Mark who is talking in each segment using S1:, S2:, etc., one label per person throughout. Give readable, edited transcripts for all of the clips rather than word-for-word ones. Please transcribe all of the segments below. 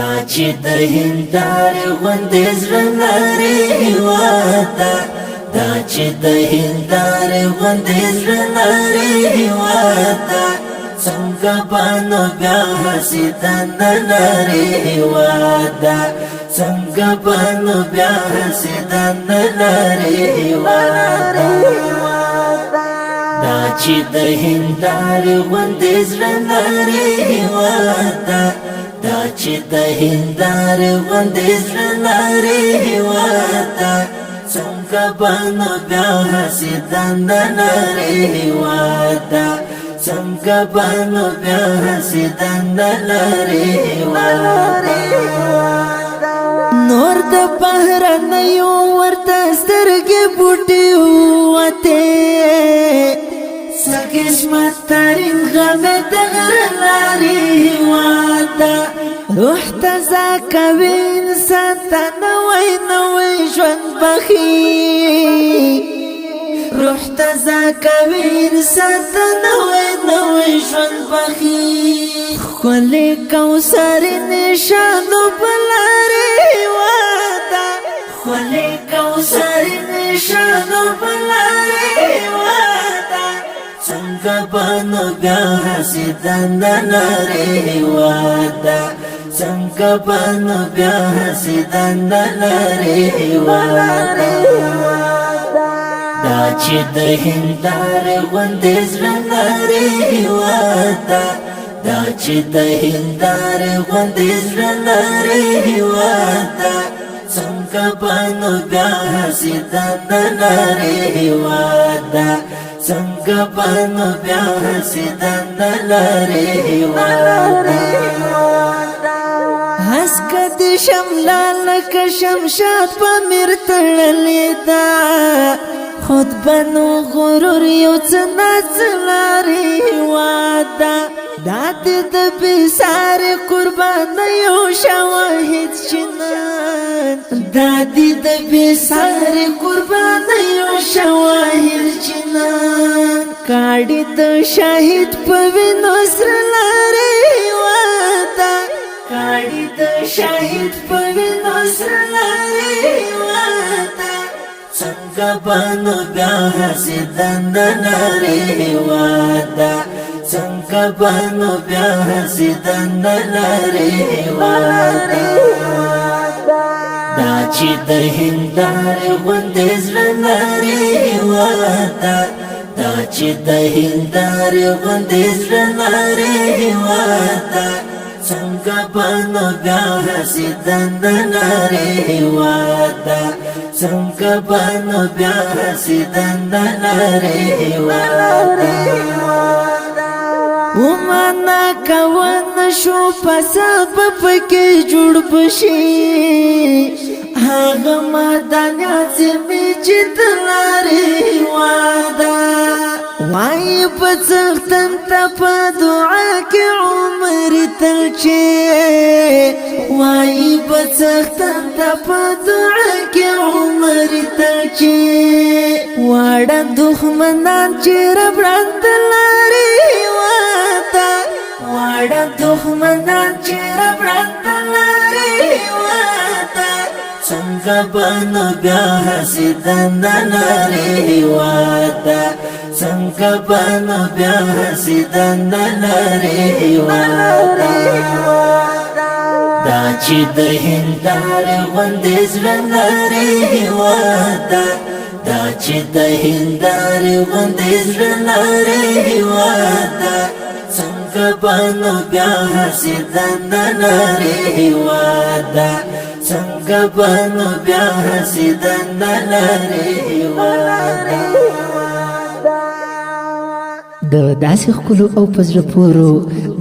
S1: دا چې د هندارې غوندې زړه لري هېواد ده دا چې د هندارې غوندې زړه لري هېواد ده څنګه به نو بیا حسیدان نه لري هېواد ده څنګه به نو بیا حسیدان نه لري هېواد ده دا چې د هندارې غوندې زړه لري هېواد ده دا چې د هندارې غوندې زړه لري هېواد ده څنګه به نو بیا حسیدان نه لري هېواد ده څنګه به نو بیا حسیدان نه لري هېواد ده نور د بهرنیو ورته سترګې بوټې ووتې څه قسمت ترین غمې د غره لري هېواد ده روح تازه کوي انسان ته نوی نوی ژوند بخي روح تازه کوي انسان ته نوی نوی ژوند بخي ښکلې کوثرې نشانو په لارې هېواد ده ښکلې کوثرې نشانو په لارې هېواد ده څنګه به نو بیا حسیدان نه لري هېواد ده څنګه به نو بیا حسیدان نه لري هېواد ده دا چې د هندارې غوندې زړه لري هېواد ده دا چې د هندارې غوندې زړه لري هېواد ده څنګه به نو بیا حسیدان نه لري هېواد ده څنګه به نو بیا حسیدان نه لري هېواد ده هسکه د شمله لکه شمشاد په میر تړلې ده خود بنو غرور یو څه ناڅلارې هېواد ده دا دې د بېسارې قربانیو شواهد چې نن دا دې د بېسارې قربانیو شواهد چې نن کاڼي د شاهد په وینو سره لارې هېواد ده کاڼي د شاهد په وینو سره لارې هېواد ده څنګه به نو بیا حسیدان نه لري هېواد ده څنګه به نو بیا حسیدان نه لري هېواد ده دا چې د هندارې غوندې زړه لري هېواد ده دا چې د هندارې غوندې زړه لري هېواد ده څنګه به نو بیا حسیدان نه لري هېواد ده څنګه به نو بیا حسیدان نه لري هېواد ده ومانا کوه نشو په سبب کې جوړ بشي هغه مدانیات مې چې د لارې هېواد ده وایي په څښتن ته په دعا کې عمر تل چې وایي په څښتن ته په دعا کې عمر تل چې واړه دښمنان چې ربړند لارې هېواد ده واړه دښمنان چې ربړند لارې هېواد ده څنګه به نو بیا حسیدان نه لري هېواد ده څنګه به نو بیا حسیدان نه لري هېواد ده دا چې د هندارې غوندې زړه لري هېواد ده دا چې د هندارې غوندې زړه لري هېواد ده څنګه به نو بیا حسیدان نه لري هېواد ده څنګه به نو بیا حسیدان نه لري هېواد ده
S2: د داسې ښکلو او په زړه پورو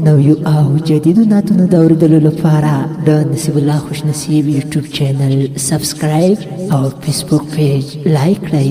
S2: نویو او جدیدو نعتونو د اورېدلو لپاره د نصیب الله خوشنصیب یوټیوب چینل سبسکرایب او فیسبوک پیج لایک کړئ.